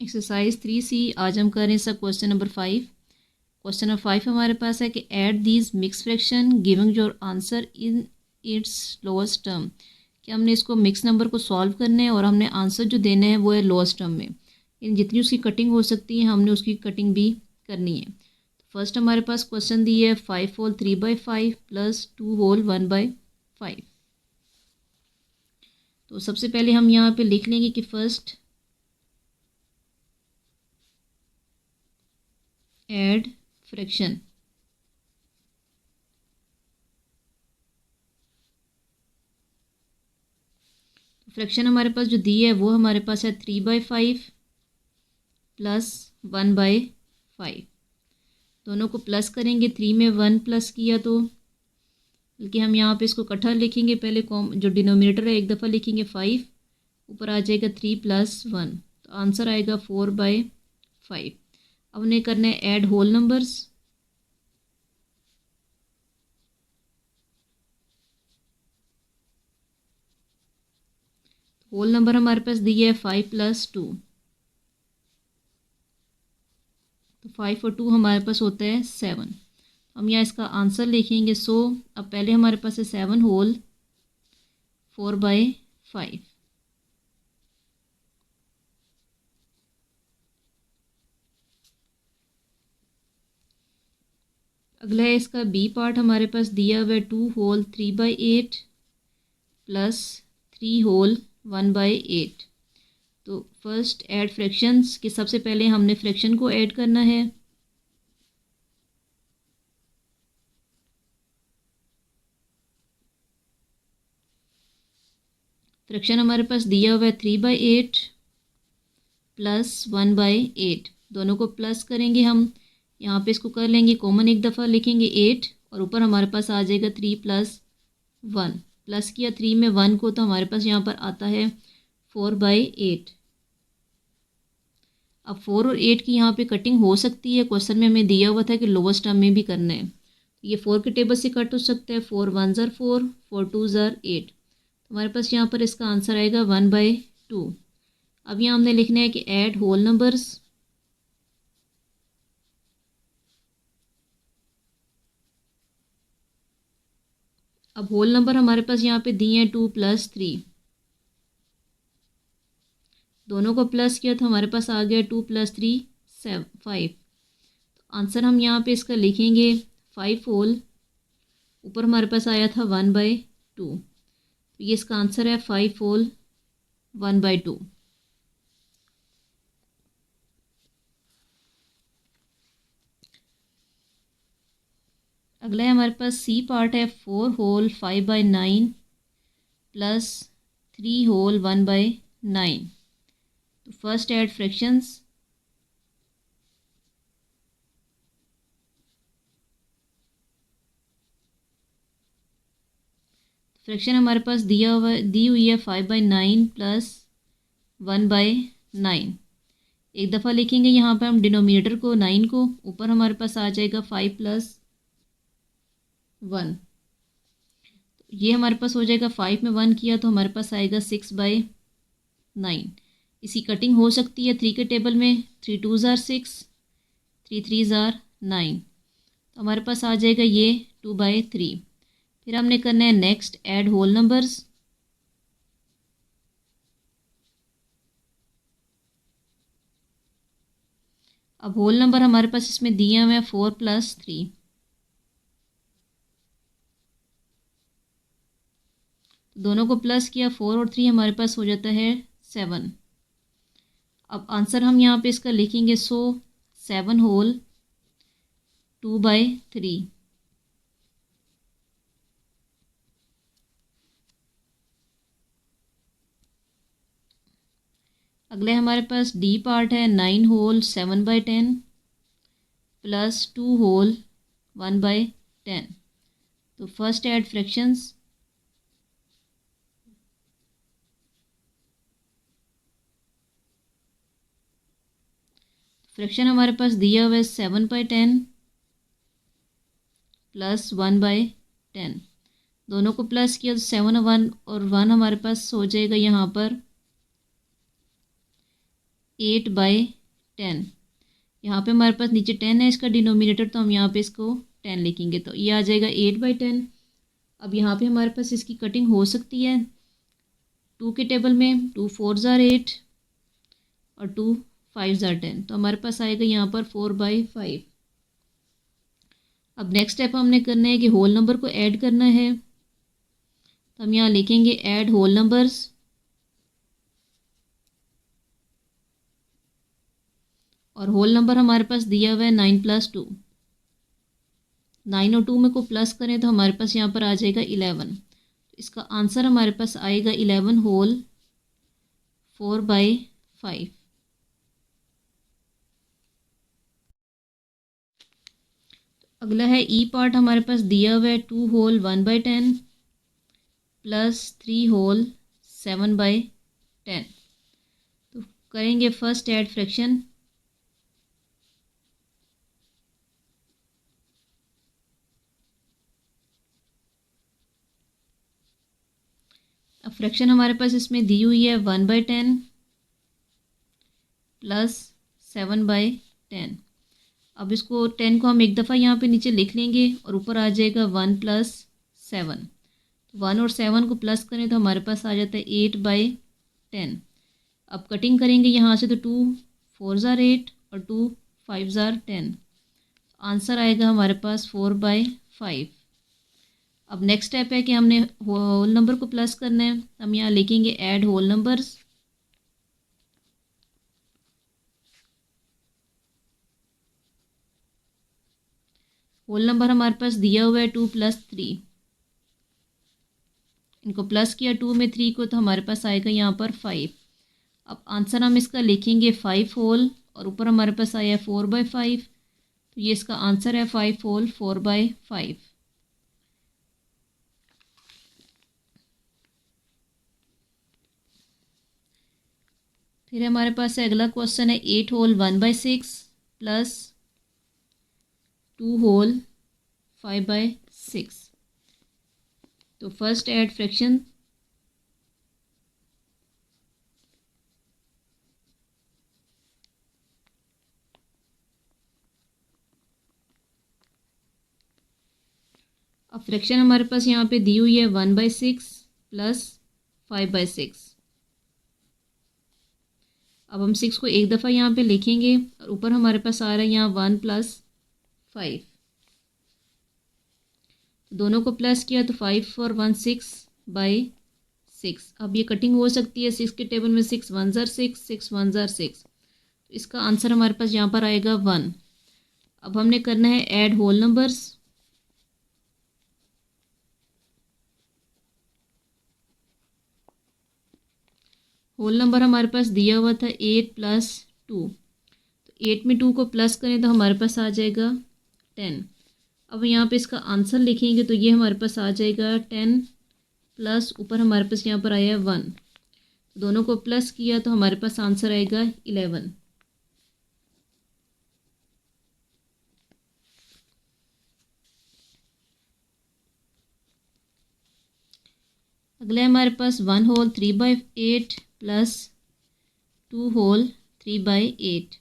Exercise 3C आज हम कर रहे हैं सब क्वेश्चन नंबर 5। क्वेश्चन नंबर 5 हमारे पास है कि add these mix fraction giving your answer in its lowest term, कि हमने इसको मिक्स नंबर को सॉल्व करना है और हमने आंसर जो देना है वो है लोएस्ट टर्म में। इन जितनी उसकी कटिंग हो सकती है हमने उसकी कटिंग भी करनी है। तो फर्स्ट हमारे पास क्वेश्चन दी है 5 होल 3/5 प्लस 2 होल 1/5। तो सबसे पहले हम यहाँ पे लिख लेंगे कि फर्स्ट ऐड फ्रैक्शन। फ्रैक्शन हमारे पास जो दी है वो हमारे पास है 3/5 प्लस 1/5। दोनों को प्लस करेंगे, 3 में 1 प्लस किया तो बल्कि हम यहाँ पे इसको इकट्ठा लिखेंगे। पहले जो डिनोमिनेटर है एक दफ़ा लिखेंगे 5, ऊपर आ जाएगा 3 + 1, तो आंसर आएगा 4/5। अब उन्हें करना है add whole numbers. Whole number हमारे पास दिया है 5 + 2, तो 5 और 2 हमारे पास होता है 7। हम यहाँ इसका आंसर लिखेंगे। अब पहले हमारे पास है 7 होल 4/5। अगला है इसका बी पार्ट, हमारे पास दिया हुआ है 2 होल 3/8 प्लस 3 होल 1/8। तो फर्स्ट ऐड फ्रैक्शंस कि सबसे पहले हमने फ्रैक्शन को ऐड करना है। फ्रैक्शन हमारे पास दिया हुआ है 3/8 प्लस 1/8। दोनों को प्लस करेंगे हम, यहाँ पे इसको कर लेंगे कॉमन, एक दफ़ा लिखेंगे 8 और ऊपर हमारे पास आ जाएगा 3 + 1। प्लस किया 3 में 1 को, तो हमारे पास यहाँ पर आता है 4/8। अब 4 और 8 की यहाँ पे कटिंग हो सकती है। क्वेश्चन में हमें दिया हुआ था कि लोवेस्ट टर्म में भी करना है। ये 4 के टेबल से कट हो सकता है। 4 1 ज़र 4, 4 2 ज़र 8। हमारे पास यहाँ पर इसका आंसर आएगा 1/2। अब यहाँ हमने लिखना है कि ऐड होल नंबर्स। अब होल नंबर हमारे पास यहाँ पे दिए हैं 2 + 3। दोनों को प्लस किया तो हमारे पास आ गया 2 + 3 5। तो आंसर हम यहाँ पे इसका लिखेंगे 5 होल, ऊपर हमारे पास आया था 1/2, तो ये इसका आंसर है 5 होल 1/2। अगला है हमारे पास सी पार्ट है 4 होल 5/9 प्लस 3 होल 1/9। तो फर्स्ट ऐड फ्रैक्शंस। फ्रैक्शन हमारे पास दी हुई है 5/9 प्लस 1/9। एक दफ़ा लिखेंगे यहाँ पर हम डिनोमिनेटर को 9 को, ऊपर हमारे पास आ जाएगा 5 + 1। ये हमारे पास हो जाएगा 5 में 1 किया तो हमारे पास आएगा 6/9। इसकी कटिंग हो सकती है 3 के टेबल में। 3 2 ज़र 6, 3 3 ज़र 9, तो हमारे पास आ जाएगा ये 2/3। फिर हमने करना है नेक्स्ट ऐड होल नंबर्स। अब होल नंबर हमारे पास इसमें दिए हुए हैं 4 + 3। दोनों को प्लस किया, 4 और 3 हमारे पास हो जाता है 7। अब आंसर हम यहाँ पे इसका लिखेंगे 7 होल 2/3। अगले हमारे पास डी पार्ट है 9 होल 7/10 प्लस 2 होल 1/10। तो फर्स्ट ऐड फ्रैक्शंस। फ्रैक्शन हमारे पास दिया हुआ है 7/10 प्लस 1/10। दोनों को प्लस किया तो 7 1 और 1 हमारे पास हो जाएगा यहाँ पर 8/10। यहाँ पे हमारे पास नीचे 10 है इसका डिनोमिनेटर, तो हम यहाँ पे इसको 10 लिखेंगे, तो ये आ जाएगा 8/10। अब यहाँ पे हमारे पास इसकी कटिंग हो सकती है 2 के टेबल में, 2 4 ज़ार 8 और 2 5 ज़ार 10, तो हमारे पास आएगा यहाँ पर 4/5। अब नेक्स्ट स्टेप हमने करना है कि होल नंबर को ऐड करना है, तो हम यहाँ लिखेंगे ऐड होल नंबर्स, और होल नंबर हमारे पास दिया हुआ है 9 + 2। 9 और 2 में को प्लस करें तो हमारे पास यहाँ पर आ जाएगा 11। इसका आंसर हमारे पास आएगा 11 होल 4/5। अगला है ई पार्ट, हमारे पास दिया हुआ है 2 होल 1/10 प्लस 3 होल 7/10। तो करेंगे फर्स्ट ऐड फ्रैक्शन। अब फ्रैक्शन हमारे पास इसमें दी हुई है 1/10 प्लस 7/10। अब इसको 10 को हम एक दफ़ा यहाँ पे नीचे लिख लेंगे और ऊपर आ जाएगा 1 + 7। 1 और 7 को प्लस करें तो हमारे पास आ जाता है 8/10। अब कटिंग करेंगे यहाँ से, तो 2 4 ज़ार 8 और 2 5 ज़ार 10, आंसर आएगा हमारे पास 4/5। अब नेक्स्ट स्टेप है कि हमने होल नंबर को प्लस करना है, हम यहाँ लिखेंगे add whole numbers. Whole number हमारे पास दिया हुआ है 2 + 3, इनको प्लस किया 2 में 3 को, तो हमारे पास आएगा यहाँ पर 5। अब आंसर हम इसका लिखेंगे 5 होल, और ऊपर हमारे पास आया है 4/5, तो ये इसका आंसर है 5 होल 4/5। फिर हमारे पास अगला क्वेश्चन है 8 होल 1/6 प्लस 2 होल 5/6। तो फर्स्ट ऐड फ्रैक्शन। अब फ्रैक्शन हमारे पास यहाँ पे दी हुई है 1/6 प्लस 5/6। अब हम 6 को एक दफ़ा यहाँ पे लिखेंगे और ऊपर हमारे पास आ रहा है यहाँ 1 + 5, दोनों को प्लस किया तो 5 और 1 6/6। अब ये कटिंग हो सकती है 6 के टेबल में, 6 1 ज़ार 6, 6 1 ज़ार 6, तो इसका आंसर हमारे पास यहाँ पर आएगा 1। अब हमने करना है add whole numbers. Whole number हमारे पास दिया हुआ था 8 + 2, तो 8 में 2 को प्लस करें तो हमारे पास आ जाएगा 10। अब यहाँ पे इसका आंसर लिखेंगे तो ये हमारे पास आ जाएगा 10 प्लस ऊपर हमारे पास यहाँ पर आया 1, दोनों को प्लस किया तो हमारे पास आंसर आएगा 11। अगला है हमारे पास 1 whole 3/8 plus 2 whole 3/8।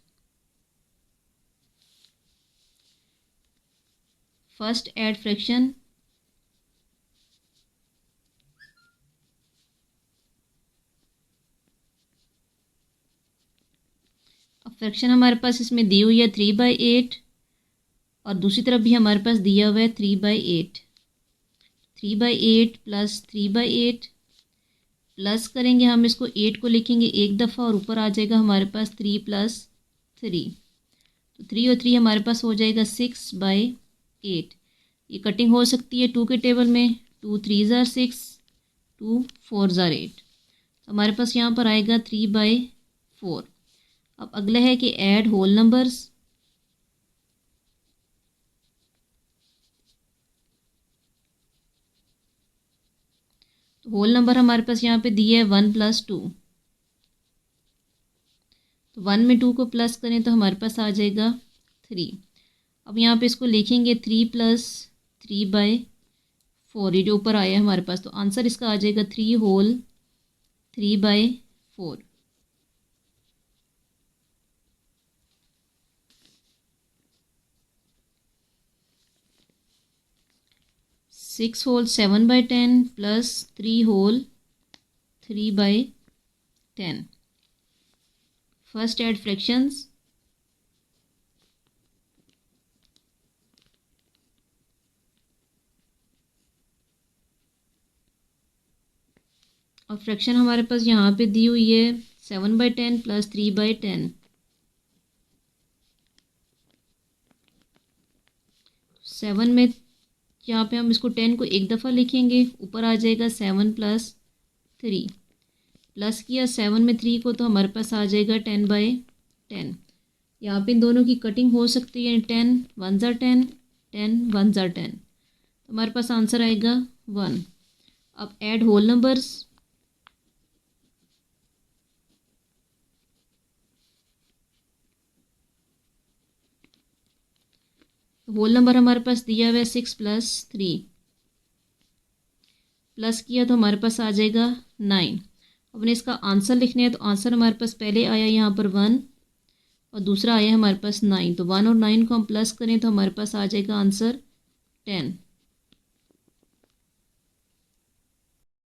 First add fraction. अब फ्रैक्शन हमारे पास इसमें दी हुई है 3/8 और दूसरी तरफ भी हमारे पास दिया हुआ है 3/8। 3/8 प्लस 3/8 प्लस करेंगे हम इसको, 8 को लिखेंगे एक दफ़ा और ऊपर आ जाएगा हमारे पास 3 + 3, तो 3 और 3 हमारे पास हो जाएगा 6/8। ये कटिंग हो सकती है 2 के टेबल में, 2 3 ज़ार 6, 2 4 ज़ार 8, तो हमारे पास यहाँ पर आएगा 3/4। अब अगला है कि ऐड होल नंबर्स। तो होल नंबर हमारे पास यहाँ पे दिया है 1 + 2, तो 1 में 2 को प्लस करें तो हमारे पास आ जाएगा 3। अब यहाँ पे इसको लिखेंगे 3 + 3/4, ये जो ऊपर आया है हमारे पास, तो आंसर इसका आ जाएगा 3 whole 3/4। 6 whole 7/10 plus 3 whole 3/10. First add fractions. और फ्रैक्शन हमारे पास यहाँ पे दी हुई है 7/10 प्लस 3/10. 7 में यहाँ पे हम इसको 10 को एक दफ़ा लिखेंगे, ऊपर आ जाएगा 7 प्लस 3. प्लस किया 7 में 3 को तो हमारे पास आ जाएगा 10/10. यहाँ पे इन दोनों की कटिंग हो सकती है. 10 1 ज़ा 10, 10 1 ज़ा 10, तो हमारे पास आंसर आएगा 1. अब add whole numbers. Whole number हमारे पास दिया हुआ है 6 प्लस 3. प्लस किया तो हमारे पास आ जाएगा 9. अब इसका आंसर लिखने हैं, तो आंसर हमारे पास पहले आया यहाँ पर 1 और दूसरा आया हमारे पास 9. तो 1 और 9 को हम प्लस करें तो हमारे पास आ जाएगा आंसर 10.